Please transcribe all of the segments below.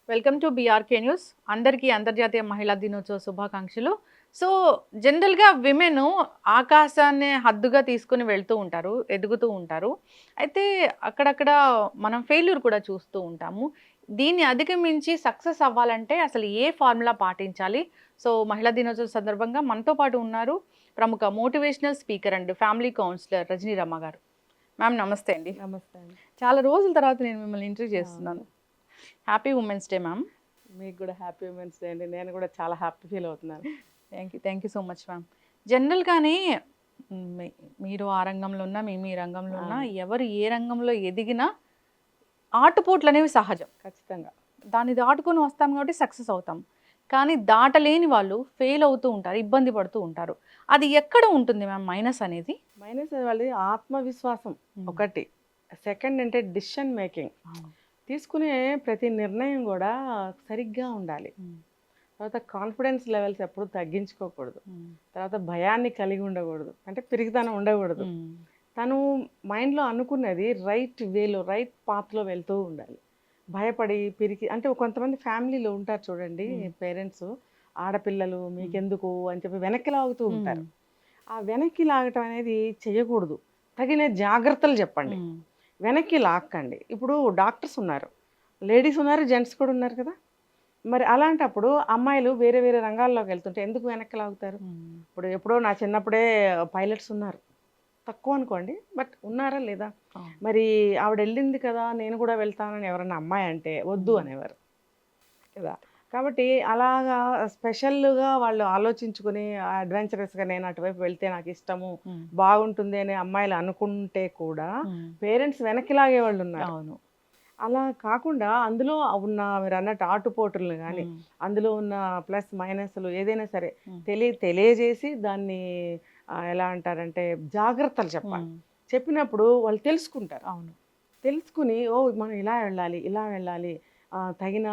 Welcome to BRK news. అందరికీ అంతర్జాతీయ మహిళా దినోత్సవ శుభాకాంక్షలు. సో జనరల్గా విమెన్ ఆకాశాన్ని హద్దుగా తీసుకుని వెళ్తూ ఉంటారు, ఎదుగుతూ ఉంటారు. అయితే అక్కడక్కడ మనం ఫెయిల్యూర్ కూడా చూస్తూ ఉంటాము. దీన్ని అధిగమించి సక్సెస్ అవ్వాలంటే అసలు ఏ ఫార్ములా పాటించాలి? సో మహిళా దినోత్సవం సందర్భంగా మనతో పాటు ఉన్నారు ప్రముఖ motivational speaker and family counsellor Rajani Ramma గారు. మ్యామ్ నమస్తే అండి. నమస్తే అండి. చాలా రోజుల తర్వాత నేను మిమ్మల్ని ఇంటర్వ్యూ చేస్తున్నాను. Happy women's day ma'am. మీకు కూడా హ్యాపీ ఉమెన్స్ డే అండి. నేను కూడా చాలా హ్యాపీ ఫీల్ అవుతున్నాను. Thank you so much ma'am. జనరల్గానే మీరు ఆ రంగంలో ఉన్నా, మీ రంగంలో ఉన్నా, ఎవరు ఏ రంగంలో ఎదిగినా ఆటుపోట్లు అనేవి సహజం. ఖచ్చితంగా దాన్ని దాటుకొని వస్తాం కాబట్టి సక్సెస్ అవుతాం. కానీ దాటలేని వాళ్ళు ఫెయిల్ అవుతూ ఉంటారు, ఇబ్బంది పడుతూ ఉంటారు. అది ఎక్కడ ఉంటుంది మ్యామ్ మైనస్ అనేది? మైనస్ వాళ్ళది ఆత్మవిశ్వాసం ఒకటి. సెకండ్ అంటే డిసిషన్ మేకింగ్. తీసుకునే ప్రతి నిర్ణయం కూడా సరిగ్గా ఉండాలి. తర్వాత కాన్ఫిడెన్స్ లెవెల్స్ ఎప్పుడు తగ్గించుకోకూడదు. తర్వాత భయాన్ని కలిగి ఉండకూడదు, అంటే పిరిగితనం ఉండకూడదు. తను మైండ్లో అనుకున్నది రైట్ వేలో, రైట్ పాత్లో వెళ్తూ ఉండాలి. భయపడి అంటే కొంతమంది ఫ్యామిలీలో ఉంటారు చూడండి, పేరెంట్స్ ఆడపిల్లలు మీకెందుకు అని చెప్పి వెనక్కి లాగుతూ ఉంటారు. ఆ వెనక్కి లాగటం అనేది చేయకూడదు. తగిన జాగ్రత్తలు చెప్పండి, వెనక్కి లాక్కండి. ఇప్పుడు డాక్టర్స్ ఉన్నారు, లేడీస్ ఉన్నారు, జెంట్స్ కూడా ఉన్నారు కదా. మరి అలాంటప్పుడు అమ్మాయిలు వేరే వేరే రంగాల్లోకి వెళ్తుంటే ఎందుకు వెనక్కి లాగుతారు? ఇప్పుడు ఎప్పుడో నా చిన్నప్పుడే పైలట్స్ ఉన్నారు, తక్కువ అనుకోండి, బట్ ఉన్నారా లేదా? మరి ఆవిడ వెళ్ళింది కదా నేను కూడా వెళ్తానని ఎవరన్నా అమ్మాయి అంటే వద్దు అనేవారు కదా. కాబట్టి అలాగా స్పెషల్గా వాళ్ళు ఆలోచించుకుని అడ్వెంచరస్గా నేను అటువైపు వెళ్తే నాకు ఇష్టము, బాగుంటుంది అని అమ్మాయిలు అనుకుంటే కూడా పేరెంట్స్ వెనక్కి లాగే వాళ్ళు ఉన్నారు. అవును. అలా కాకుండా అందులో ఉన్న మీరు అన్నట్టు ఆటుపోటులను కానీ, అందులో ఉన్న ప్లస్ మైనస్లు ఏదైనా సరే తెలియజేసి దాన్ని ఎలా అంటారంటే జాగ్రత్తలు చెప్పాలి. చెప్పినప్పుడు వాళ్ళు తెలుసుకుంటారు. అవును. తెలుసుకుని ఓ మనం ఇలా వెళ్ళాలి, ఇలా వెళ్ళాలి, తగిన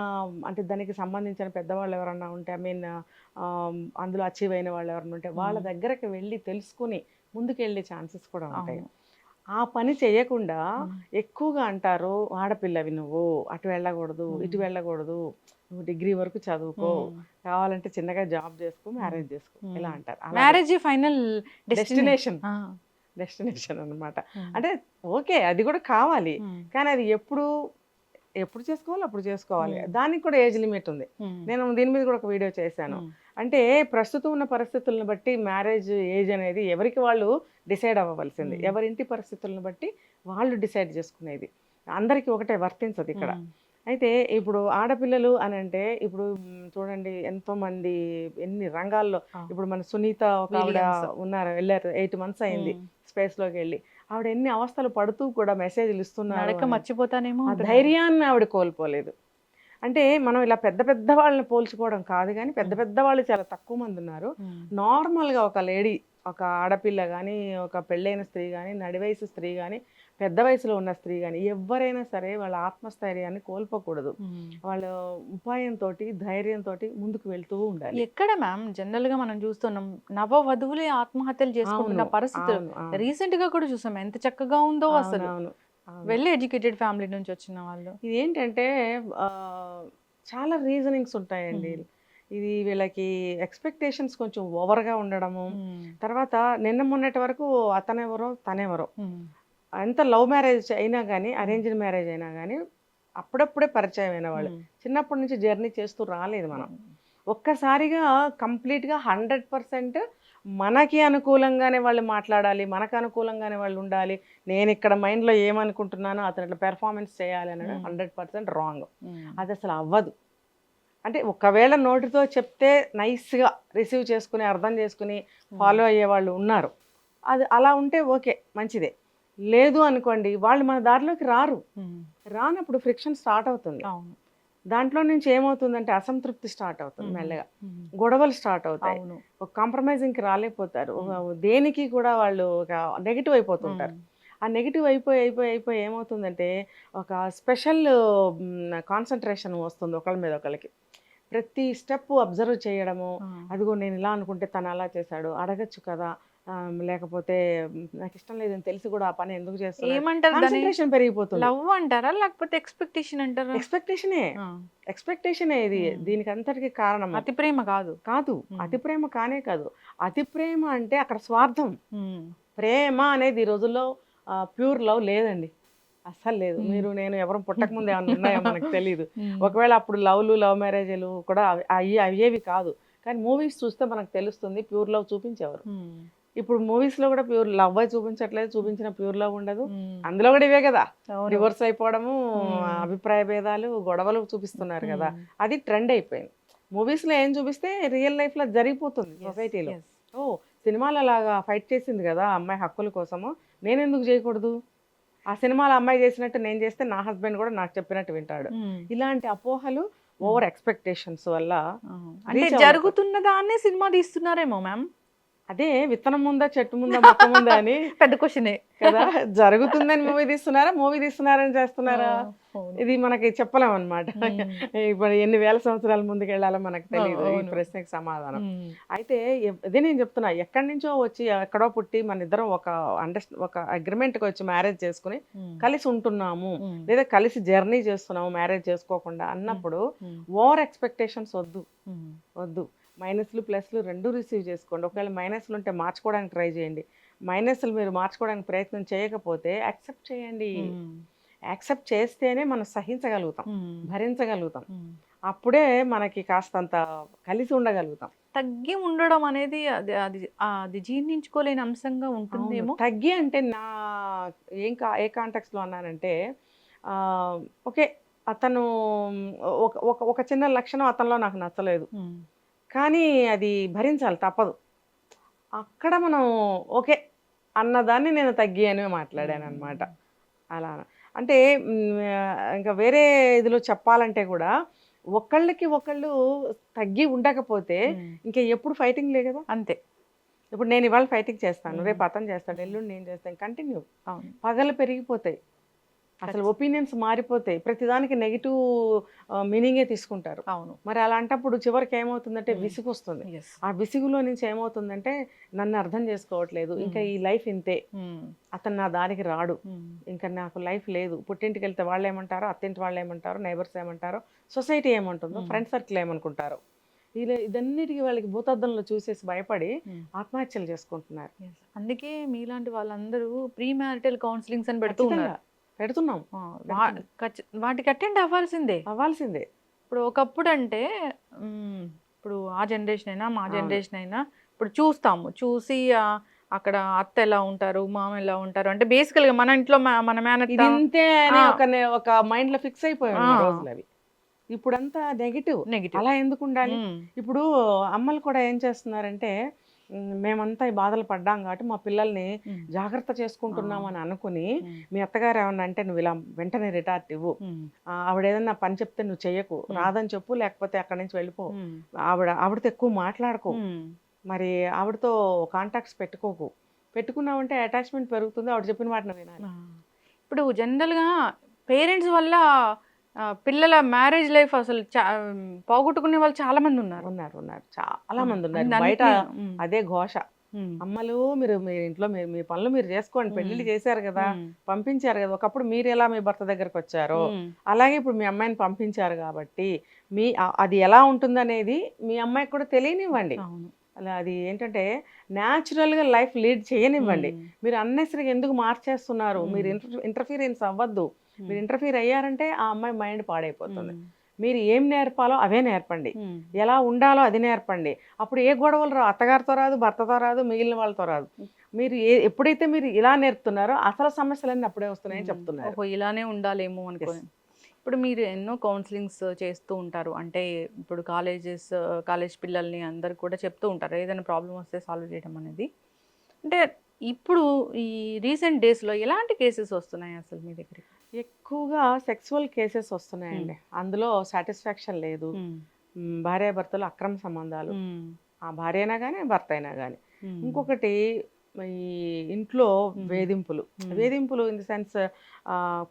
అంటే దానికి సంబంధించిన పెద్దవాళ్ళు ఎవరన్నా ఉంటే, అందులో అచీవ్ అయిన వాళ్ళు ఎవరన్నా ఉంటే వాళ్ళ దగ్గరకు వెళ్ళి తెలుసుకుని ముందుకెళ్ళే ఛాన్సెస్ కూడా ఉంటాయి. ఆ పని చేయకుండా ఎక్కువగా అంటారు, ఆడపిల్లవి నువ్వు అటు వెళ్ళకూడదు, ఇటు వెళ్ళకూడదు, నువ్వు డిగ్రీ వరకు చదువుకో, కావాలంటే చిన్నగా జాబ్ చేసుకో, మ్యారేజ్ చేసుకో, ఇలా అంటారు. మ్యారేజ్ ఫైనల్ డెస్టినేషన్ అనమాట. అంటే ఓకే, అది కూడా కావాలి, కానీ అది ఎప్పుడు చేసుకోవాలి అప్పుడు చేసుకోవాలి. దానికి కూడా ఏజ్ లిమిట్ ఉంది. నేను దీని మీద కూడా ఒక వీడియో చేశాను. అంటే ప్రస్తుతం ఉన్న పరిస్థితులను బట్టి మ్యారేజ్ ఏజ్ అనేది ఎవరికి వాళ్ళు డిసైడ్ అవ్వవలసింది. ఎవరింటి పరిస్థితులను బట్టి వాళ్ళు డిసైడ్ చేసుకునేది, అందరికీ ఒకటే వర్తించదు ఇక్కడ. అయితే ఇప్పుడు ఆడపిల్లలు అని అంటే ఇప్పుడు చూడండి ఎంతోమంది ఎన్ని రంగాల్లో, ఇప్పుడు మన సునీత ఒక ఆవిడ ఉన్నారు, వెళ్ళారు, 8 months అయింది స్పేస్లోకి వెళ్ళి. ఆవిడ ఎన్ని అవస్థలు పడుతూ కూడా మెసేజ్లు ఇస్తున్నారు, మర్చిపోతానేమో ధైర్యాన్ని ఆవిడ కోల్పోలేదు. అంటే మనం ఇలా పెద్ద పెద్ద వాళ్ళని పోల్చుకోవడం కాదు, కానీ పెద్ద పెద్ద వాళ్ళు చాలా తక్కువ మంది ఉన్నారు. నార్మల్గా ఒక లేడీ, ఒక ఆడపిల్ల కానీ, ఒక పెళ్ళైన స్త్రీ కానీ, నడివయసు స్త్రీ కానీ, పెద్ద వయసులో ఉన్న స్త్రీ కానీ, ఎవరైనా సరే వాళ్ళ ఆత్మస్థైర్యాన్ని కోల్పోకూడదు. వాళ్ళ ఉపాయంతో, ధైర్యంతో ముందుకు వెళ్తూ ఉండాలి. ఎక్కడ మ్యామ్ జనరల్గా మనం చూస్తున్నాం నవ వధువులే ఆత్మహత్యలు చేసుకుంటున్న పరిస్థితులు రీసెంట్ గా కూడా చూసాం. ఎంత చక్కగా ఉందో అసలు, వెల్ ఎడ్యుకేటెడ్ ఫ్యామిలీ నుంచి వచ్చిన వాళ్ళు. ఇది ఏంటంటే చాలా రీజనింగ్స్ ఉంటాయండి. ఇది వీళ్ళకి ఎక్స్పెక్టేషన్స్ కొంచెం ఓవర్గా ఉండడము. తర్వాత నిన్న మొన్నటి వరకు అతనెవరో తనెవరో, ఎంత లవ్ మ్యారేజ్ అయినా కానీ, అరేంజ్డ్ మ్యారేజ్ అయినా కానీ అప్పుడప్పుడే పరిచయం అయిన వాళ్ళు, చిన్నప్పటి నుంచి జర్నీ చేస్తూ రాలేదు మనం. ఒక్కసారిగా కంప్లీట్గా 100% మనకి అనుకూలంగానే వాళ్ళు మాట్లాడాలి, మనకు అనుకూలంగానే వాళ్ళు ఉండాలి, నేను ఇక్కడ మైండ్లో ఏమనుకుంటున్నానో అతను ఇట్లా పెర్ఫార్మెన్స్ చేయాలి అనేది 100% రాంగ్. అది అసలు అవ్వదు. అంటే ఒకవేళ నోటితో చెప్తే నైస్గా రిసీవ్ చేసుకుని, అర్థం చేసుకుని ఫాలో అయ్యే వాళ్ళు ఉన్నారు. అది అలా ఉంటే ఓకే, మంచిదే. లేదు అనుకోండి, వాళ్ళు మన దారిలోకి రానప్పుడు ఫ్రిక్షన్ స్టార్ట్ అవుతుంది. దాంట్లో నుంచి ఏమవుతుందంటే అసంతృప్తి స్టార్ట్ అవుతుంది, మెల్లగా గొడవలు స్టార్ట్ అవుతాయి, ఒక కాంప్రమైజింగ్కి రాలేకపోతారు, దేనికి కూడా వాళ్ళు ఒక నెగిటివ్ అయిపోతుంటారు. ఆ నెగిటివ్ అయిపోయి ఏమవుతుందంటే ఒక స్పెషల్ కాన్సన్ట్రేషన్ వస్తుంది ఒకళ్ళ మీద ఒకళ్ళకి. ప్రతి స్టెప్ అబ్జర్వ్ చేయడము, అదిగో నేను ఇలా అనుకుంటే తను అలా చేశాడు, అడగచ్చు కదా, లేకపోతే నాకు ఇష్టం లేదని తెలిసి కూడా ఆ పని ఎందుకు చేస్తున్నారు, ఏమంటారు దాన్ని? కాన్సన్ట్రేషన్ పెరిగిపోతుంది. లవ్ అంటారా లేకపోతే ఎక్స్పెక్టేషన్ అంటారా? ఎక్స్పెక్టేషనే, ఎక్స్పెక్టేషనే ఇది దీనికి అంతటికి కారణం. అతి ప్రేమ కాదు. కాదు, అతి ప్రేమ కానే కాదు. అతి ప్రేమ అంటే అక్కడ స్వార్థం. ప్రేమ అనేది ఈ రోజుల్లో ప్యూర్ లవ్ లేదండి, అస్సలు లేదు. మీరు నేను ఎవరు పుట్టక ముందు ఏమైనా ఉన్నాయో మనకు తెలియదు. ఒకవేళ అప్పుడు లవ్ మ్యారేజ్లు కూడా అయ్యేవి కాదు. కానీ మూవీస్ చూస్తే మనకు తెలుస్తుంది ప్యూర్ లవ్ చూపించేవారు. ఇప్పుడు మూవీస్ లో కూడా ప్యూర్ లవ్ చూపించట్లేదు, చూపించిన ప్యూర్ లవ్ ఉండదు. అందులో కూడా ఇవే కదా, డివోర్స్ అయిపోవడము, అభిప్రాయ భేదాలు, గొడవలు చూపిస్తున్నారు కదా. అది ట్రెండ్ అయిపోయింది. మూవీస్ లో ఏం చూపిస్తే రియల్ లైఫ్ లో జరిగిపోతుంది సొసైటీలో. ఓ సినిమాలు అలాగా ఫైట్ చేసింది కదా అమ్మాయి హక్కుల కోసము, నేను ఎందుకు చేయకూడదు? ఆ సినిమాలో అమ్మాయి చేసినట్టు నేను చేస్తే నా హస్బెండ్ కూడా నాకు చెప్పినట్టు వింటాడు. ఇలాంటి అపోహలు, ఓవర్ ఎక్స్పెక్టేషన్స్ వల్ల అంటే జరుగుతున్న దాన్నే సినిమా తీస్తున్నారేమో మ్యామ్. అదే విత్తనం ముందా చెట్టు ముందా మొక్క ముందా అని పెద్ద క్వశ్చనే కదా. జరుగుతుందని మూవీ తీస్తున్నారని చేస్తున్నారా, ఇది మనకి చెప్పలేము అనమాట. ఇప్పుడు ఎన్ని వేల సంవత్సరాల ముందుకు వెళ్ళాలో మనకు తెలియదు ఈ ప్రశ్నకి సమాధానం. అయితే ఇదే నేను చెప్తున్నా, ఎక్కడి నుంచో వచ్చి ఎక్కడో పుట్టి మన ఇద్దరం ఒక అగ్రిమెంట్కి వచ్చి మ్యారేజ్ చేసుకుని కలిసి ఉంటున్నాము, లేదా కలిసి జర్నీ చేస్తున్నాము మ్యారేజ్ చేసుకోకుండా అన్నప్పుడు ఓవర్ ఎక్స్పెక్టేషన్స్ వద్దు. మైనస్లు ప్లస్లు రెండు రిసీవ్ చేసుకోండి. ఒకవేళ మైనస్లు ఉంటే మార్చుకోవడానికి ట్రై చేయండి. మైనస్లు మీరు మార్చుకోవడానికి ప్రయత్నం చేయకపోతే యాక్సెప్ట్ చేయండి. యాక్సెప్ట్ చేస్తేనే మనం సహించగలుగుతాం, భరించగలుగుతాం. అప్పుడే మనకి కాస్తంత కలిసి ఉండగలుగుతాం. తగ్గి ఉండడం అనేది అది జీర్ణించుకోలేని అంశంగా ఉంటుందేమో. తగ్గి అంటే నా ఏ కాంటాక్ట్స్లో అన్నానంటే, ఓకే అతను ఒక చిన్న లక్షణం అతనిలో నాకు నచ్చలేదు, కానీ అది భరించాలి, తప్పదు. అక్కడ మనం ఓకే అన్నదాన్ని నేను తగ్గి అని మాట్లాడాను అనమాట. అలా అంటే ఇంకా వేరే ఇదిలో చెప్పాలంటే కూడా ఒకళ్ళకి ఒకళ్ళు తగ్గి ఉండకపోతే ఇంకా ఎప్పుడు ఫైటింగ్ లే కదా. అంతే. ఇప్పుడు నేను ఇవాళ ఫైటింగ్ చేస్తాను, రేపు అతను చేస్తాను, ఎల్లుండి నేను చేస్తాను, కంటిన్యూ. పగలు పెరిగిపోతాయి, అసలు ఒపీనియన్స్ మారిపోతాయి, ప్రతిదానికి నెగిటివ్ మీనింగే తీసుకుంటారు. మరి అలాంటప్పుడు చివరికి ఏమవుతుందంటే విసుగు వస్తుంది. ఆ విసుగులో నుంచి ఏమవుతుందంటే నన్ను అర్థం చేసుకోవట్లేదు, ఇంకా ఈ లైఫ్ ఇంతే, అతను నా దానికి రాడు, ఇంకా నాకు లైఫ్ లేదు. పుట్టింటికి వెళ్తే వాళ్ళు ఏమంటారో, అత్తింటి వాళ్ళు ఏమంటారో, నైబర్స్ ఏమంటారో, సొసైటీ ఏమంటుందో, ఫ్రెండ్ సర్కిల్ ఏమనుకుంటారో, ఇదన్నిటికీ వాళ్ళకి భూతద్దంలో చూసేసి భయపడి ఆత్మహత్యలు చేసుకుంటున్నారు. అందుకే మీలాంటి వాళ్ళందరూ ప్రీ మ్యారిటల్ కౌన్సిలింగ్స్ అని పెడుతున్నాం. వాటికి అటెండ్ అవ్వాల్సిందే. ఇప్పుడు ఒకప్పుడు అంటే ఇప్పుడు ఆ జనరేషన్ అయినా మా జనరేషన్ అయినా ఇప్పుడు చూసి అక్కడ అత్త ఎలా ఉంటారు, మామ ఎలా ఉంటారు, అంటే బేసికల్ గా మన ఇంట్లో మన మేనత్తే ఒక మైండ్ లో ఫిక్స్ అయిపోయాయి అవి. ఇప్పుడంతా నెగిటివ్. అలా ఎందుకు ఉండాలి? ఇప్పుడు అమ్మలు కూడా ఏం చేస్తున్నారంటే, మేమంతా ఈ బాధలు పడ్డాం కాబట్టి మా పిల్లల్ని జాగ్రత్త చేసుకుంటున్నాం అని అనుకుని, మీ అత్తగారు ఏమన్నా అంటే నువ్వు ఇలా వెంటనే రిటార్ట్ ఇవ్వు, ఆవిడ ఏదన్నా పని చెప్తే నువ్వు చెయ్యకు, రాదని చెప్పు, లేకపోతే అక్కడి నుంచి వెళ్ళిపో, ఆవిడతో ఎక్కువ మాట్లాడుకో, మరి ఆవిడతో కాంటాక్ట్స్ పెట్టుకున్నావంటే అటాచ్మెంట్ పెరుగుతుంది, ఆవిడ చెప్పిన వాటిని వినాలి. ఇప్పుడు జనరల్గా పేరెంట్స్ వల్ల పిల్లల మ్యారేజ్ లైఫ్ అసలు పోగొట్టుకునే వాళ్ళు చాలా మంది ఉన్నారు. చాలా మంది ఉన్నారు బయట. అదే ఘోష. అమ్మలు మీరు మీ ఇంట్లో మీ పనులు మీరు చేసుకోండి, పెళ్లిళ్ళు చేశారు కదా, పంపించారు కదా, ఒకప్పుడు మీరు ఎలా మీ భర్త దగ్గరకు వచ్చారో అలాగే ఇప్పుడు మీ అమ్మాయిని పంపించారు కాబట్టి అది ఎలా ఉంటుందనేది మీ అమ్మాయికి కూడా తెలియనివ్వండి. అలా అది ఏంటంటే న్యాచురల్గా లైఫ్ లీడ్ చేయనివ్వండి. మీరు అన్నెసరిగా ఎందుకు మార్చేస్తున్నారు? మీరు ఇంటర్ఫీరెన్స్ అవ్వద్దు. మీరు ఇంటర్ఫీర్ అయ్యారంటే ఆ అమ్మాయి మైండ్ పాడైపోతుంది. మీరు ఏం నేర్పాలో అవే నేర్పండి, ఎలా ఉండాలో అది నేర్పండి. అప్పుడు ఏ గొడవలు రావు, అత్తగారితో రాదు, భర్తతో రాదు, మిగిలిన వాళ్ళతో రాదు. మీరు ఎప్పుడైతే మీరు ఇలా నేర్పుతున్నారో అసలు సమస్యలన్నీ అప్పుడే వస్తున్నాయని చెప్తున్నారు. ఇలానే ఉండాలేమో అనుకో. ఇప్పుడు మీరు ఎన్నో కౌన్సిలింగ్స్ చేస్తూ ఉంటారు, అంటే ఇప్పుడు కాలేజ్ పిల్లల్ని అందరు కూడా చెప్తూ ఉంటారు ఏదైనా ప్రాబ్లం వస్తే సాల్వ్ చేయడం అనేది. అంటే ఇప్పుడు ఈ రీసెంట్ డేస్లో ఎలాంటి కేసెస్ వస్తున్నాయి అసలు మీ దగ్గరికి? ఎక్కువగా సెక్సువల్ కేసెస్ వస్తున్నాయండి. అందులో సాటిస్ఫాక్షన్ లేదు, భార్యాభర్తలు అక్రమ సంబంధాలు, ఆ భార్య అయినా కానీ భర్త అయినా కానీ. ఇంకొకటి ఈ ఇంట్లో వేధింపులు ఇన్ ది సెన్స్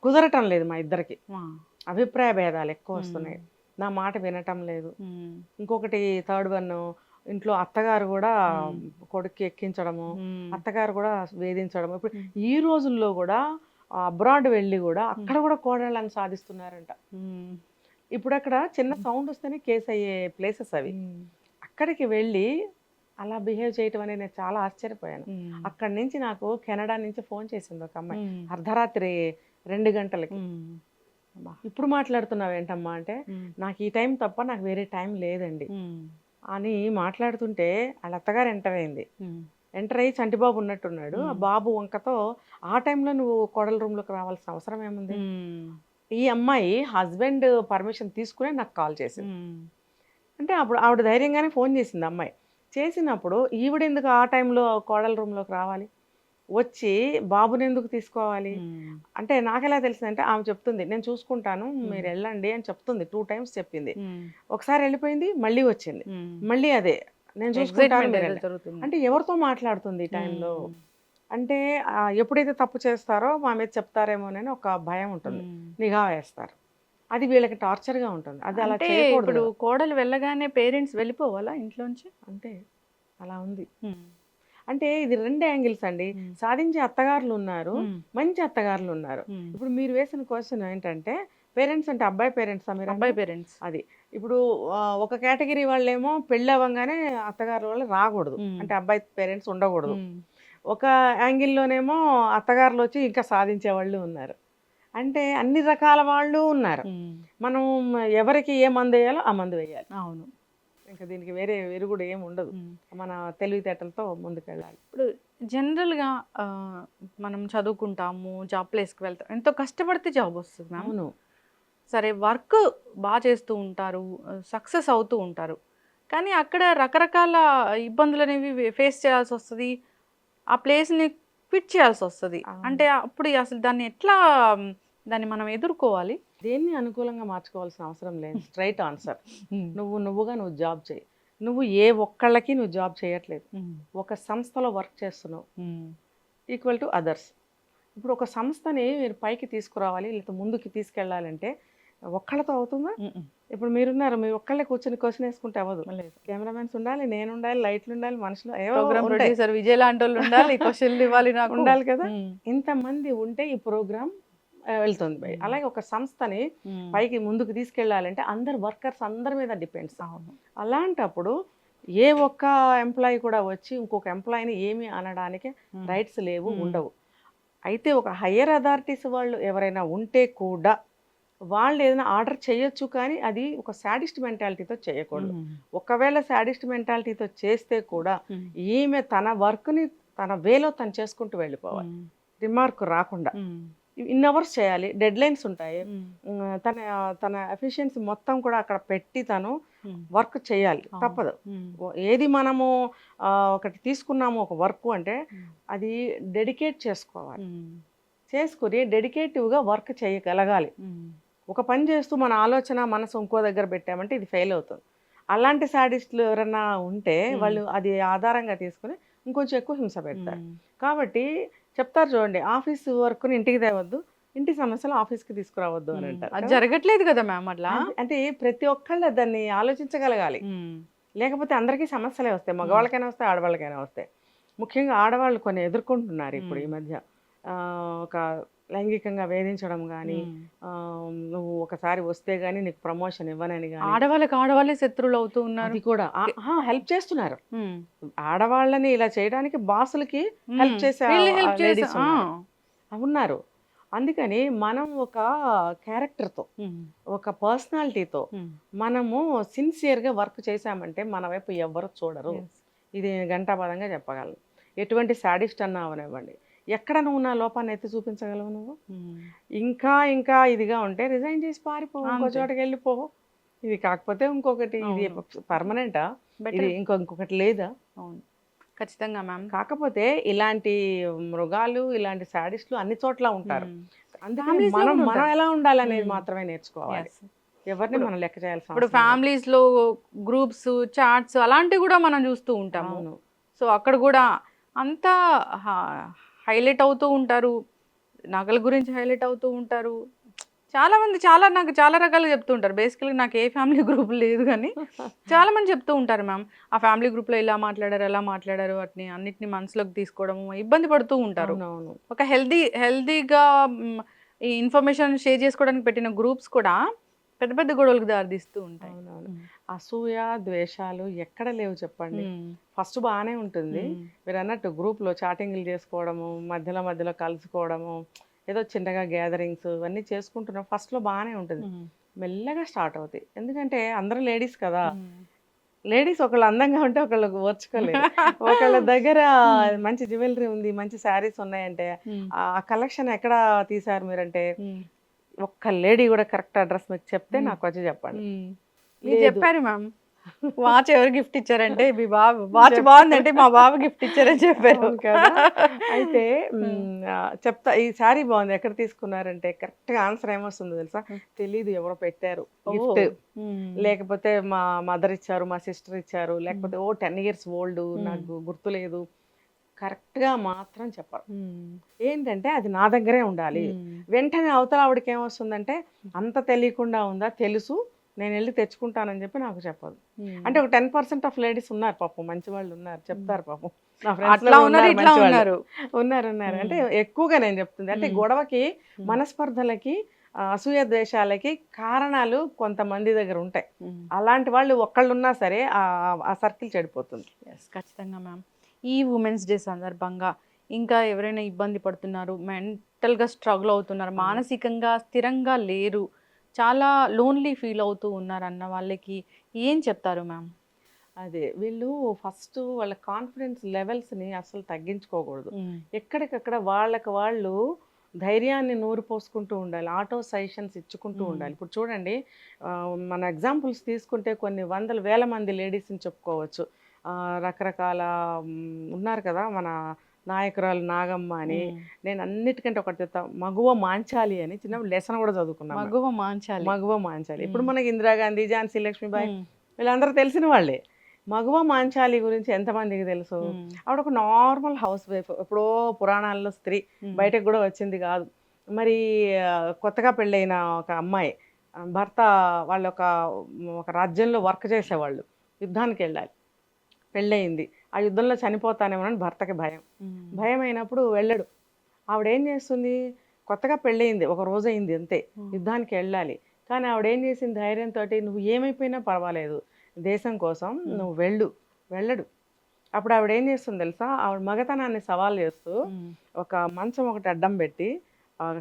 కుదరటం లేదు మా ఇద్దరికి, అభిప్రాయ భేదాలు ఎక్కువ వస్తున్నాయి, నా మాట వినటం లేదు. ఇంకొకటి థర్డ్ వన్, ఇంట్లో అత్తగారు కూడా కొడుక్కి ఎక్కించడము, అత్తగారు కూడా వేధించడము. ఇప్పుడు ఈ రోజుల్లో కూడా అబ్రాడ్ వెళ్ళి కూడా అక్కడ కూడా కోడళ్ళని సాధిస్తున్నారంట. ఇప్పుడు అక్కడ చిన్న సౌండ్ వస్తేనే కేసు అయ్యే ప్లేసెస్ అవి. అక్కడికి వెళ్ళి అలా బిహేవ్ చేయటం అనేది నేను చాలా ఆశ్చర్యపోయాను. అక్కడి నుంచి నాకు కెనడా నుంచి ఫోన్ చేసింది ఒక అమ్మాయి అర్ధరాత్రి 2 గంటలకి. ఇప్పుడు మాట్లాడుతున్నావు ఏంటమ్మా అంటే, నాకు ఈ టైం తప్ప నాకు వేరే టైం లేదండి అని మాట్లాడుతుంటే వాళ్ళ అత్తగారు ఎంటర్ అయింది. ఎంటర్ అయ్యి చంటిబాబు ఉన్నట్టున్నాడు. ఆ బాబు వంకతో ఆ టైంలో నువ్వు కోడల రూమ్లోకి రావాల్సిన అవసరం ఏముంది? ఈ అమ్మాయి హస్బెండ్ పర్మిషన్ తీసుకునే నాకు కాల్ చేసింది. అంటే అప్పుడు ఆవిడ ధైర్యంగానే ఫోన్ చేసింది అమ్మాయి. చేసినప్పుడు ఈవిడెందుకు ఆ టైంలో కోడల రూమ్లోకి రావాలి, వచ్చి బాబుని ఎందుకు తీసుకోవాలి అంటే నాకెలా తెలిసిందంటే ఆమె చెప్తుంది, నేను చూసుకుంటాను మీరు వెళ్ళండి అని చెప్తుంది. 2 times చెప్పింది. ఒకసారి వెళ్ళిపోయింది, మళ్ళీ వచ్చింది, మళ్ళీ అదే నేను చూసుకుంటాను మీరు వెళ్ళండి. అంటే ఎవరితో మాట్లాడుతుంది ఈ టైంలో? అంటే ఎప్పుడైతే తప్పు చేస్తారో మా మీద చెప్తారేమోనని ఒక భయం ఉంటుంది, నిఘా వేస్తారు. అది వీళ్ళకి టార్చర్గా ఉంటుంది. అది అలా చేయకూడదు. ఇప్పుడు కోడలు వెళ్ళగానే పేరెంట్స్ వెళ్ళిపోవాలా ఇంట్లోంచి? అంతే, అలా ఉంది. అంటే ఇది 2 యాంగిల్స్ అండి. సాధించే అత్తగారులు ఉన్నారు, మంచి అత్తగారులు ఉన్నారు. ఇప్పుడు మీరు వేసిన క్వశ్చన్ ఏంటంటే పేరెంట్స్ అంటే అబ్బాయి పేరెంట్స్, అబ్బాయి పేరెంట్స్ అది ఇప్పుడు ఒక కేటగిరీ వాళ్ళేమో పెళ్ళి అవ్వగానే అత్తగారు వాళ్ళు రాకూడదు, అంటే అబ్బాయి పేరెంట్స్ ఉండకూడదు. ఒక యాంగిల్లోనేమో అత్తగారులు వచ్చి ఇంకా సాధించే వాళ్ళు ఉన్నారు. అంటే అన్ని రకాల వాళ్ళు ఉన్నారు. మనం ఎవరికి ఏ మందు వేయాలో ఆ మందు వేయాలి. అవును, ఇంకా దీనికి వేరే విరుగుడు ఏమి ఉండదు. మన తెలివితేటలతో ముందుకెళ్ళాలి. ఇప్పుడు జనరల్గా మనం చదువుకుంటాము, జాబ్ ప్లేస్కి వెళ్తాం, ఎంతో కష్టపడితే జాబ్ వస్తుంది. అవును, సరే వర్క్ బాగా చేస్తూ ఉంటారు, సక్సెస్ అవుతూ ఉంటారు, కానీ అక్కడ రకరకాల ఇబ్బందులు అనేవి ఫేస్ చేయాల్సి వస్తుంది, ఆ ప్లేస్ని క్విట్ చేయాల్సి వస్తుంది. అంటే అప్పుడు అసలు దాన్ని మనం ఎదుర్కోవాలి. దేన్ని అనుకూలంగా మార్చుకోవాల్సిన అవసరం లేదు. స్ట్రైట్ ఆన్సర్, నువ్వుగా నువ్వు జాబ్ చేయి. నువ్వు ఏ ఒక్కళ్ళకి నువ్వు జాబ్ చేయట్లేదు, ఒక సంస్థలో వర్క్ చేస్తున్నావు, ఈక్వల్ టు అదర్స్. ఇప్పుడు ఒక సంస్థని మీరు పైకి తీసుకురావాలి లేదా ముందుకు తీసుకెళ్ళాలంటే ఒక్కళ్ళతో అవుతుందా? ఇప్పుడు మీరున్నారు, మీరు ఒక్కళ్ళే కూర్చొని క్వశ్చన్ వేసుకుంటే అవ్వదు. కెమెరామెన్స్ ఉండాలి, నేను ఉండాలి, లైట్లు ఉండాలి, మనుషులు ప్రొడ్యూసర్ విజయ్ లాంటి వాళ్ళు ఉండాలి, క్వశ్చన్లు ఇవ్వాలి, నాకు ఉండాలి కదా. ఇంతమంది ఉంటే ఈ ప్రోగ్రామ్ వెళ్తుంది. అలాగే ఒక సంస్థని పైకి ముందుకు తీసుకెళ్ళాలంటే అందరు వర్కర్స్ అందరి మీద డిపెండ్స్. అలాంటప్పుడు ఏ ఒక్క ఎంప్లాయీ కూడా వచ్చి ఇంకొక ఎంప్లాయీని ఏమి అనడానికి రైట్స్ లేవు, ఉండవు. అయితే ఒక హయ్యర్ అథారిటీస్ వాళ్ళు ఎవరైనా ఉంటే కూడా వాళ్ళు ఏదైనా ఆర్డర్ చేయొచ్చు, కానీ అది ఒక సాడిస్ట్ మెంటాలిటీతో చేయకూడదు. ఒకవేళ సాడిస్ట్ మెంటాలిటీతో చేస్తే కూడా ఈమె తన వర్క్ని తన వేలో తను చేసుకుంటూ వెళ్ళిపోవాలి, రిమార్క్ రాకుండా. ఇన్ అవర్స్ చేయాలి, డెడ్ లైన్స్ ఉంటాయి, తన ఎఫిషియన్సీ మొత్తం కూడా అక్కడ పెట్టి తను వర్క్ చేయాలి, తప్పదు. ఏది మనము ఒకటి తీసుకున్నాము ఒక వర్క్ అంటే అది డెడికేట్ చేసుకోవాలి, చేసుకుని డెడికేటివ్గా వర్క్ చేయగలగాలి. ఒక పని చేస్తూ మన ఆలోచన మనసు ఇంకో దగ్గర పెట్టామంటే ఇది ఫెయిల్ అవుతుంది. అలాంటి సాడిస్టులు ఎవరైనా ఉంటే వాళ్ళు అది ఆధారంగా తీసుకుని ఇంకొంచెం ఎక్కువ హింస పెడతారు. కాబట్టి చెప్తారు చూడండి, ఆఫీస్ వర్క్ని ఇంటికి తేవద్దు, ఇంటి సమస్యలు ఆఫీస్కి తీసుకురావద్దు అని అంటారు. అది జరగట్లేదు కదా మ్యామ్ అట్లా. అంటే ప్రతి ఒక్కళ్ళు దాన్ని ఆలోచించగలగాలి, లేకపోతే అందరికీ సమస్యలే వస్తాయి. మగవాళ్ళకైనా వస్తాయి, ఆడవాళ్ళకైనా వస్తాయి. ముఖ్యంగా ఆడవాళ్ళు కొన్ని ఎదుర్కొంటున్నారు ఇప్పుడు ఈ మధ్య. ఒక లైంగికంగా వేధించడం కానీ, నువ్వు ఒకసారి వస్తే గానీ నీకు ప్రమోషన్ ఇవ్వనని కానీ, ఆడవాళ్ళే శత్రువులు అవుతూ ఉన్నారు. అది కూడా హెల్ప్ చేస్తున్నారు. ఆడవాళ్ళని ఇలా చేయడానికి బాసులకి హెల్ప్ చేసే లేడీస్ ఉన్నారు. అందుకని మనం ఒక క్యారెక్టర్తో, ఒక పర్సనాలిటీతో మనము సిన్సియర్గా వర్క్ చేసామంటే మన వైపు ఎవ్వరు చూడరు. ఇది గంటాపదంగా చెప్పగలను. ఎటువంటి సాడిస్ట్ అన్నా అవనివ్వండి, ఎక్కడ నువ్వు నా లోపాన్ని ఎత్తి చూపించగలవు? నువ్వు ఇంకా ఇదిగా ఉంటే రిజైన్ చేసి పారిపో, ఇంకో చోటకి వెళ్ళిపో. ఇది కాకపోతే ఇంకొకటి, ఇది పర్మనెంటా, ఇది ఇంకొకటి లేదా? అవును, ఖచ్చితంగా మ్యామ్. కాకపోతే ఇలాంటి మృగాలు, ఇలాంటి సాడిస్టులు అన్ని చోట్ల ఉంటారు. అందుకని మనం ఎలా ఉండాలనేది మాత్రమే నేర్చుకోవాలి. ఎవరిని మనం లెక్క చేయాల్సి. ఇప్పుడు ఫ్యామిలీస్ లో గ్రూప్స్, చాట్స్ అలాంటివి కూడా మనం చూస్తూ ఉంటాము. సో అక్కడ కూడా అంతా హైలైట్ అవుతూ ఉంటారు, నగల గురించి హైలైట్ అవుతూ ఉంటారు, చాలా మంది నాకు చాలా రకాలుగా చెప్తూ ఉంటారు. బేసికల్‌గా నాకు ఏ ఫ్యామిలీ గ్రూప్ లేదు గానీ, చాలా మంది చెప్తూ ఉంటారు మ్యామ్. ఆ ఫ్యామిలీ గ్రూప్‌లో ఇలా మాట్లాడారు, అలా మాట్లాడారు వాటిని అన్నిటిని మనసులోకి తీసుకోవడము, ఇబ్బంది పడుతూ ఉంటారు. అవునవును. ఒక హెల్తీగా ఈ ఇన్ఫర్మేషన్ షేర్ చేసుకోవడానికి పెట్టిన గ్రూప్స్ కూడా పెద్ద పెద్ద గొడవలకు దారితీస్తూ ఉంటాయి. అవునవును. అసూయ, ద్వేషాలు ఎక్కడ లేవు చెప్పండి. హ్మ్. ఫస్ట్ బాగానే ఉంటుంది. హ్మ్. మీరన్నట్టు గ్రూప్‌లో చాటింగ్‌లు చేసుకోవడము, మధ్యలో మధ్యలో కలుసుకోవడము, ఏదో చిన్నగా గ్యాదరింగ్స్ ఇవన్నీ చేసుకుంటున్నాం. ఫస్ట్‌లో బాగానే ఉంటుంది. హ్మ్. మెల్లగా స్టార్ట్ అవుతాయి. ఎందుకంటే అందరూ లేడీస్ కదా! హ్మ్. లేడీస్ ఒకళ్ళు అందంగా ఉంటే ఒకళ్ళకి ఓర్చుకోలేరు. ఒకళ్ళ దగ్గర హ్మ్. మంచి జ్యువెలరీ ఉంది, మంచి శారీస్ ఉన్నాయంటే, హ్మ్. ఆ కలెక్షన్ ఎక్కడ తీశారు మీరంటే, హ్మ్. ఒక్క లేడీ కూడా కరెక్ట్ అడ్రస్ మీకు చెప్తే హ్మ్. నాకొచ్చి చెప్పండి. హ్మ్. మీరు లేదు. చెప్పారు మ్యామ్. వాచ్ ఎవరు గిఫ్ట్ ఇచ్చారంటే మీ బాబు. వాచ్ బాగుందంటే మా బాబు గిఫ్ట్ ఇచ్చారని చెప్పారు. అవును కదా! అయితే హ్మ్. చెప్తా ఈ శారీ బాగుంది. ఎక్కడ తీసుకున్నారంటే కరెక్ట్‌గా ఆన్సర్ ఏమొస్తుందో తెలుసా? హ్మ్. తెలీదు ఎవరో పెట్టారు గిఫ్ట్. ఓహ్! హ్మ్. లేకపోతే మా మదర్ ఇచ్చారు, మా సిస్టర్ ఇచ్చారు. హ్మ్. లేకపోతే 10 ఇయర్స్ ఓల్డ్ హ్మ్. నాకు గుర్తులేదు. కరెక్ట్‌గా మాత్రం చెప్పరు. హ్మ్. ఏంటంటే అది నా దగ్గరే ఉండాలి. హ్మ్. వెంటనే అవతల ఆవిడకి ఏమొస్తుందంటే అంత తెలియకుండా ఉందా? తెలుసు. నేనెళ్లి తెచ్చుకుంటానని చెప్పి నాకు చెప్పదు. హ్మ్. అంటే ఒక 10% ఆఫ్ లేడీస్ ఉన్నారు పాపం మంచివాళ్ళు ఉన్నారు. హ్మ్. చెప్తారు పాపం. నా ఫ్రెండ్స్‌లో అట్లా కూడా ఉన్నారు, ఉన్నారు ఇట్లా మంచివాళ్ళు. ఉన్నారు. ఉన్నారు. అంటే హ్మ్. ఎక్కువగా నేను చెప్తుంది. అంటే హ్మ్. గొడవకి, హ్మ్. మనస్పర్ధలకి, అసూయ ద్వేషాలకి కారణాలు కొంతమంది దగ్గర ఉంటాయి. హ్మ్. అలాంటి వాళ్ళు ఒక్కళ్ళున్నా సరే ఆ సర్కిల్ చెడిపోతుంది. యెస్. ఖచ్చితంగా మ్యామ్. ఈ వుమెన్స్ డే సందర్భంగా ఇంకా ఎవరైనా ఇబ్బంది పడుతున్నారు, మెంటల్‌గా స్ట్రగుల్ అవుతున్నారు, అవును. మానసికంగా స్థిరంగా లేరు, చాలా లోన్లీ ఫీల్ అవుతూ ఉన్నారన్న వాళ్ళకి ఏం చెప్తారు మ్యామ్? అదే. వీళ్ళు ఫస్ట్ వాళ్ళ కాన్ఫిడెన్స్ లెవెల్స్‌ని అస్సలు తగ్గించుకోకూడదు. హ్మ్. ఎక్కడికక్కడ వాళ్ళకి వాళ్ళు ధైర్యాన్ని నూరి పోసుకుంటూ ఉండాలి. ఆటో సజెషన్స్ ఇచ్చుకుంటూ హ్మ్. ఉండాలి. ఇప్పుడు చూడండి మన ఎగ్జాంపుల్స్ తీసుకుంటే కొన్ని వందల వేల మంది లేడీస్‌ని చెప్పుకోవచ్చు. రకరకాల ఉన్నారు కదా! మన నాయకురాలు నాగమ్మ అని. హ్మ్. నేను అన్నిటికంటే ఒకటి చెప్తా. మగువ మాంచాలి అని చిన్నప్పుడు లెసన్ కూడా చదువుకున్నాం మేము. మగువ మాంచాలి. మగువ మాంచాలి. ఇప్పుడు హ్మ్. మనకి ఇందిరాగాంధీ, ఝాన్సీ లక్ష్మీబాయి హ్మ్. వీళ్ళందరూ తెలిసిన వాళ్ళే. మగువ మాంచాలి గురించి ఎంతమందికి తెలుసు? హ్మ్. ఆవిడ ఒక నార్మల్ హౌస్ వైఫ్. ఎప్పుడో పురాణాల్లో స్త్రీ. హ్మ్. బయటకు గూడా వచ్చింది గాదు. మరి కొత్తగా పెళ్ళైన ఒక అమ్మాయి. భర్త వాళ్ళొక ఒక రాజ్యంలో వర్క్ చేసేవాళ్ళు. యుద్ధానికెళ్ళాలి. పెళ్ళయింది. ఆ యుద్ధంలో చనిపోతానేమోనని భర్తకి భయం. హ్మ్. భయమైనప్పుడు వెళ్ళడు. ఆవిడేం చేస్తుంది? కొత్తగా పెళ్ళయింది. ఒక రోజయింది అంతే. హ్మ్. యుద్ధానికెళ్ళాలి. కానీ ఆవిడేం చేసింది ధైర్యంతోటి నువ్వు ఏమైపోయినా పర్వాలేదు. దేశం కోసం హ్మ్. నువ్వు వెళ్ళు. వెళ్ళడు. అప్పుడు ఆవిడేం చేస్తుంది తెలుసా? ఆవిడ మగతనాన్ని సవాలు చేస్తూ హ్మ్. ఒక మంచం ఒకటి అడ్డం పెట్టి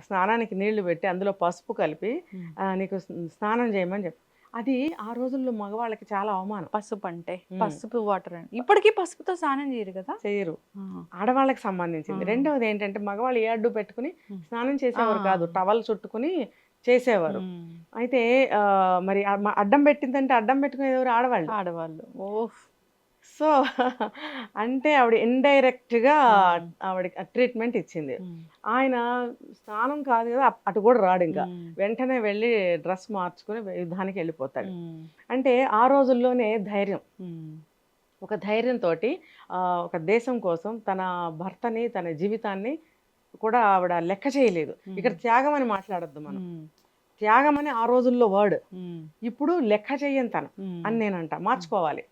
స్నానానికి నీళ్లు పెట్టి అందులో పసుపు కలిపి హ్మ్. నీకు స్నానం చేయమని చెప్పి అది ఆ రోజుల్లో మగవాళ్ళకి చాలా అవమానం. పసుపు అంటే హ్మ్. పసుపు వాటర్ అని. ఇప్పటికి పసుపుతో స్నానం చేయరు కదా? చెయ్యరు. ఆ! ఆడవాళ్ళకి ఆ! సంబంధించింది. రెండవది ఏంటంటే మగవాళ్ళు ఏ అడ్డు పెట్టుకుని హ్మ్. స్నానం ఆ! చేసేవారు కాదు. టవల్ చుట్టుకుని చేసేవారు. హ్మ్. అయితే మరి అడ్డం పెట్టిందంటే అడ్డం పెట్టుకునేదెవరు ఆడవాళ్ళు. ఆడవాళ్ళు. ఓఫ్! సో, అంటే ఆవిడ ఇండైరెక్ట్‌గా హ్మ్. ఆవిడకి ట్రీట్‌మెంట్ ఇచ్చింది. హ్మ్. ఆయన స్నానం కాదు కదా! అటు కూడా రాడింక. హ్మ్. వెంటనే వెళ్ళి డ్రెస్ మార్చుకొని యుద్ధానికెళ్ళిపోతాడు. హ్మ్. అంటే ఆ రోజుల్లోనే ధైర్యం. హ్మ్. ఒక ధైర్యంతోటి ఒక దేశం కోసం తన భర్తని, తన జీవితాన్ని కూడా ఆవిడ లెక్క చేయలేదు. హ్మ్. ఇక్కడ త్యాగం అని మాట్లాడొద్దు మనం. హ్మ్. త్యాగం అని ఆ రోజుల్లో వర్డ్. హ్మ్. ఇప్పుడు లెక్క చెయ్యనితనం హ్మ్. అని నేనంట. మార్చుకోవాలి.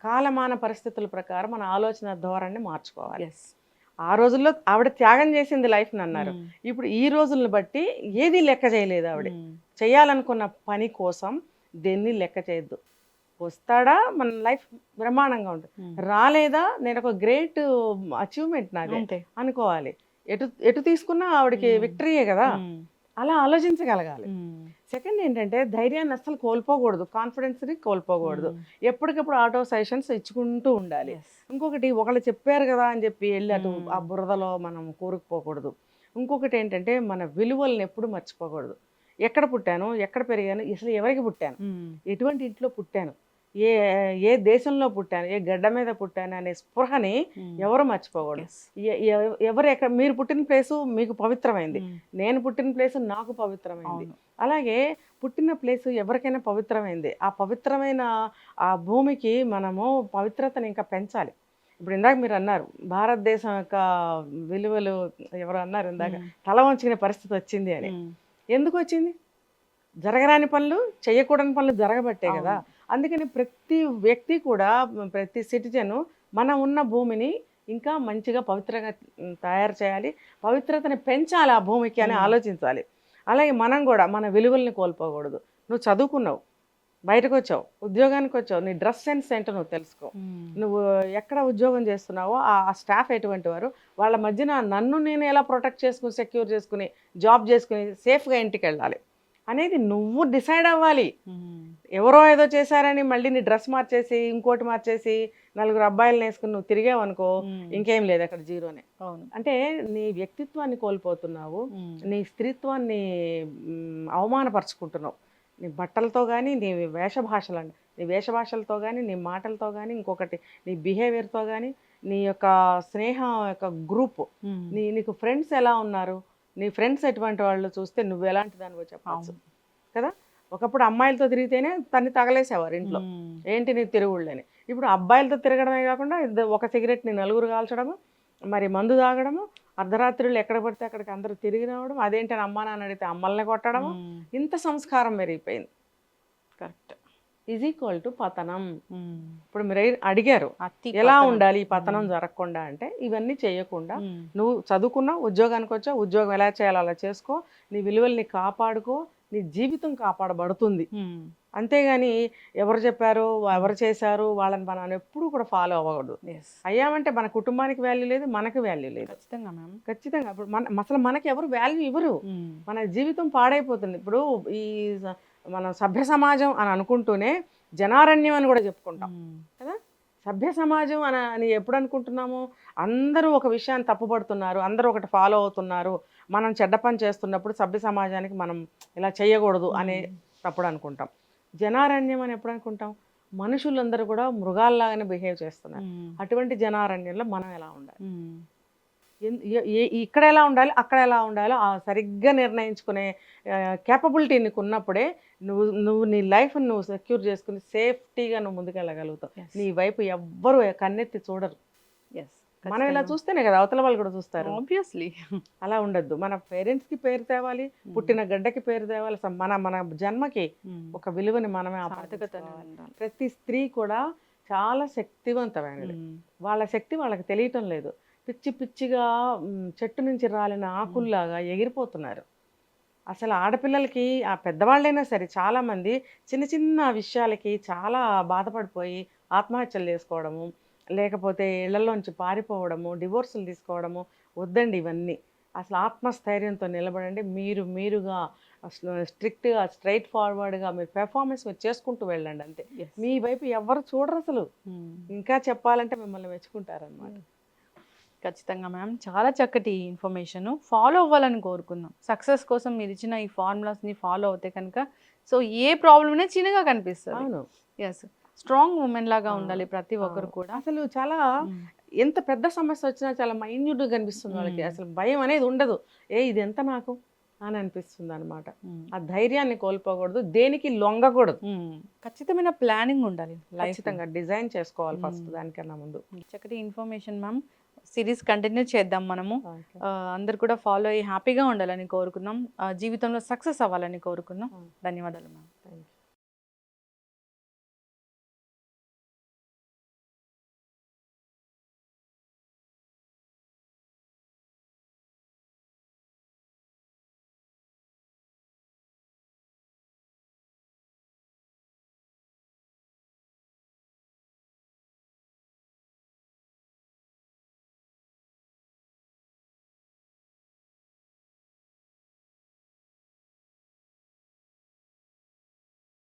కాలమాన పరిస్థితుల ప్రకారం మన ఆలోచన ధోరణిని మార్చుకోవాలి. యెస్. ఆ రోజుల్లో ఆవిడ త్యాగం చేసింది లైఫ్‌నన్నారు. హ్మ్. ఇప్పుడు ఈ రోజులను బట్టి ఏది లెక్క చేయలేదు ఆవిడ. హ్మ్. చేయాలనుకున్న పని కోసం దేన్ని లెక్క చేయొద్దు. వస్తాడా మన లైఫ్ బ్రహ్మాండంగా ఉంటుంది. హ్మ్. రాలేదా నేనొక గ్రేట్ అచీవ్‌మెంట్ నాదే అంతే. అనుకోవాలి. ఎటు ఎటు తీసుకున్నా ఆవిడకి హ్మ్. విక్టరీయే గదా! హ్మ్. అలా ఆలోచించగలగాలి. హ్మ్. సెకండ్ ఏంటంటే ధైర్యాన్ని అస్సలు కోల్పోకూడదు. కాన్ఫిడెన్స్‌ని కోల్పోకూడదు. హ్మ్. ఎప్పటికప్పుడు ఆటో సజెషన్స్ ఇచ్చుకుంటూ ఉండాలి. యెస్. ఇంకొకటి ఒకళ్ళు చెప్పారు గదా! అని చెప్పి ఎళ్లి అటు హ్మ్. ఆ బురదలో మనం కూరుకుపోకూడదు. ఇంకొకటి ఏంటంటే మన విలువల్ని ఎప్పుడు మర్చిపోకూడదు. ఎక్కడ పుట్టాను? ఎక్కడ పెరిగాను? అసలు ఎవరికి పుట్టాను? హ్మ్. ఎటువంటి ఇంట్లో పుట్టాను? ఏ ఏ దేశంలో పుట్టాను? ఏ గడ్డ మీద పుట్టాను? అనే స్పృహని హ్మ్. ఎవరు మర్చిపోకూడదు. యెస్. ఎవరు ఎక్కడ మీరు పుట్టిన ప్లేసు మీకు పవిత్రమైంది. హ్మ్. నేను పుట్టిన ప్లేసు నాకు పవిత్రమైంది. అవును. అలాగే పుట్టిన ప్లేసు ఎవరికైనా పవిత్రమైంది. ఆ పవిత్రమైన ఆ భూమికి మనము పవిత్రతని ఇంకా పెంచాలి. ఇప్పుడు ఇందాక మీరన్నారు. భారతదేశం యొక్క విలువలు ఎవరో అన్నారు ఇందాక. హ్మ్. తల వంచుకునే పరిస్థితి వచ్చింది అని. హ్మ్. ఎందుకు వచ్చింది? జరగరాని పనులు, చేయకూడని పనులు జరగబట్టే కదా. అవును. అందుకని ప్రతి వ్యక్తి కూడా, ప్రతి సిటిజను మనం ఉన్న భూమిని ఇంకా మంచిగా పవిత్రంగా తయారు చేయాలి, పవిత్రతని పెంచాలి ఆ భూమికి అని ఆలోచించాలి. అలాగే మనం కూడా మన విలువల్ని కోల్పోకూడదు. నువ్వు చదువుకున్నావు, బయటకు వచ్చావు, ఉద్యోగానికి వచ్చావు, నీ డ్రెస్ సెన్స్ ఏంటో నువ్వు తెలుసుకో. నువ్వు ఎక్కడ ఉద్యోగం చేస్తున్నావో ఆ స్టాఫ్ ఎటువంటి వారు, వాళ్ళ మధ్యన నన్ను నేను ఎలా ప్రొటెక్ట్ చేసుకుని, సెక్యూర్ చేసుకుని, జాబ్ చేసుకుని సేఫ్గా ఇంటికి వెళ్ళాలి అనేది నువ్వు డిసైడ్ అవ్వాలి. ఎవరో ఏదో చేశారని మళ్ళీ నీ డ్రెస్ మార్చేసి, ఇంకోటి మార్చేసి, నలుగురు అబ్బాయిలను వేసుకుని నువ్వు తిరిగావనుకో, ఇంకేం లేదు, అక్కడ జీరోనే. అవును. అంటే నీ వ్యక్తిత్వాన్ని కోల్పోతున్నావు, నీ స్త్రీత్వాన్ని అవమానపరుచుకుంటున్నావు. నీ బట్టలతో కానీ, నీ వేషభాషలండి, నీ వేషభాషలతో కానీ, నీ మాటలతో కానీ, ఇంకొకటి నీ బిహేవియర్తో కానీ, నీ యొక్క స్నేహం యొక్క గ్రూప్, నీకు ఫ్రెండ్స్ ఎలా ఉన్నారు, నీ ఫ్రెండ్స్ ఎటువంటి వాళ్ళు చూస్తే నువ్వు ఎలాంటి దానివో చెప్పచ్చు కదా. ఒకప్పుడు అమ్మాయిలతో తిరిగితేనే తన్ని తగలేసేవారు ఇంట్లో, ఏంటి నీ తిరుగుళ్ళని. ఇప్పుడు అబ్బాయిలతో తిరగడమే కాకుండా ఒక సిగరెట్ని నలుగురు కాల్చడము, మరి మందు తాగడము, అర్ధరాత్రులు ఎక్కడ పడితే అక్కడికి అందరూ తిరిగి రావడం, అదేంటని అమ్మా నాన్న అడిగితే అమ్మల్ని కొట్టడము, ఇంత సంస్కారం పెరిగిపోయింది. కరెక్ట్. ఈజ్ ఈక్వల్ టు పతనం. ఇప్పుడు మీరు అడిగారు ఎలా ఉండాలి ఈ పతనం జరగకుండా అంటే, ఇవన్నీ చేయకుండా నువ్వు చదువుకున్నావు, ఉద్యోగానికి వచ్చావు, ఉద్యోగం ఎలా చేయాలో అలా చేసుకో, నీ విలువల్ని కాపాడుకో, నీ జీవితం కాపాడబడుతుంది. అంతేగాని ఎవరు చెప్పారు, ఎవరు చేశారు, వాళ్ళని మనం ఎప్పుడూ కూడా ఫాలో అవ్వకూడదు. అయ్యామంటే మన కుటుంబానికి వాల్యూ లేదు, మనకి వాల్యూ లేదు. ఖచ్చితంగా మ్యామ్, ఖచ్చితంగా. ఇప్పుడు అసలు మనకి ఎవరు వాల్యూ ఇవ్వరు, మన జీవితం పాడైపోతుంది. ఇప్పుడు ఈ మనం సభ్య సమాజం అని అనుకుంటూనే జనారణ్యం అని కూడా చెప్పుకుంటాం కదా. సభ్య సమాజం అని ఎప్పుడు అనుకుంటున్నాము? అందరూ ఒక విషయాన్ని తప్పుపడుతున్నారు, అందరూ ఒకటి ఫాలో అవుతున్నారు, మనం చెడ్డ పని చేస్తున్నప్పుడు సభ్య సమాజానికి మనం ఇలా చేయకూడదు అనే తప్పుడు అనుకుంటాం. జనారణ్యం అని ఎప్పుడు అనుకుంటాం? మనుషులందరూ కూడా మృగాల్లాగానే బిహేవ్ చేస్తున్నారు. అటువంటి జనారణ్యంలో మనం ఎలా ఉండాలి, ఇక్కడ ఎలా ఉండాలి, అక్కడ ఎలా ఉండాలో సరిగ్గా నిర్ణయించుకునే కేపబిలిటీ నీకు ఉన్నప్పుడే నువ్వు నీ లైఫ్ నువ్వు సెక్యూర్ చేసుకుని సేఫ్టీగా నువ్వు ముందుకెళ్ళగలుగుతావు. నీ వైపు ఎవ్వరు కన్నెత్తి చూడరు. మనం ఇలా చూస్తేనే కదా అవతల వాళ్ళు కూడా చూస్తారు. ఆబ్వియస్లీ అలా ఉండద్దు. మన పేరెంట్స్కి పేరు తేవాలి, పుట్టిన గడ్డకి పేరు తేవాలి, మన జన్మకి ఒక విలువని మనమే ఆపాదించుకోవాలి. ప్రతి స్త్రీ కూడా చాలా శక్తివంతమైనది. వాళ్ళ శక్తి వాళ్ళకి తెలియటం లేదు. పిచ్చి పిచ్చిగా చెట్టు నుంచి రాలిన ఆకుల్లాగా ఎగిరిపోతున్నారు. అసలు ఆడపిల్లలకి, ఆ పెద్దవాళ్ళైనా సరే చాలామంది చిన్న చిన్న విషయాలకి చాలా బాధపడిపోయి ఆత్మహత్యలు చేసుకోవడము, లేకపోతే ఇళ్లలోంచి పారిపోవడము, డివోర్సులు తీసుకోవడము. వద్దండి ఇవన్నీ. అసలు ఆత్మస్థైర్యంతో నిలబడండి. మీరుగా స్ట్రిక్ట్గా స్ట్రైట్ ఫార్వర్డ్గా మీరు పెర్ఫార్మెన్స్ మీరు చేసుకుంటూ వెళ్ళండి అంతే. మీ వైపు ఎవరు చూడరు అసలు. ఇంకా చెప్పాలంటే మిమ్మల్ని మెచ్చుకుంటారనమాట. ఖచ్చితంగా మ్యామ్, చాలా చక్కటి ఇన్ఫర్మేషన్. ఫాలో అవ్వాలని కోరుకుందాం. సక్సెస్ కోసం మీరు ఇచ్చిన ఈ ఫార్ములాస్ని ఫాలో అవుతే కనుక సో ఏ ప్రాబ్లమ్నే చిన్నగా కనిపిస్తుంది. అవును. ఎస్, స్ట్రాంగ్ ఉమెన్ లాగా ఉండాలి ప్రతి ఒక్కరు కూడా. అసలు చాలా ఎంత పెద్ద సమస్య వచ్చినా చాలా మైన్యూట్గా కనిపిస్తుంది వాళ్ళకి. అసలు భయం అనేది ఉండదు. ఇది ఎంత నాకు అని అనిపిస్తుంది అనమాట. ఆ ధైర్యాన్ని కోల్పోకూడదు, దేనికి లొంగకూడదు. ఖచ్చితమైన ప్లానింగ్ ఉండాలి, ఖచ్చితంగా డిజైన్ చేసుకోవాలి ఫస్ట్ దానికన్నా ముందు. చక్కటి ఇన్ఫర్మేషన్ మ్యామ్. సిరీస్ కంటిన్యూ చేద్దాం మనము. అందరు కూడా ఫాలో అయ్యి హ్యాపీగా ఉండాలని కోరుకుందాం, జీవితంలో సక్సెస్ అవ్వాలని కోరుకుందాం. ధన్యవాదాలు మ్యామ్. Thank you.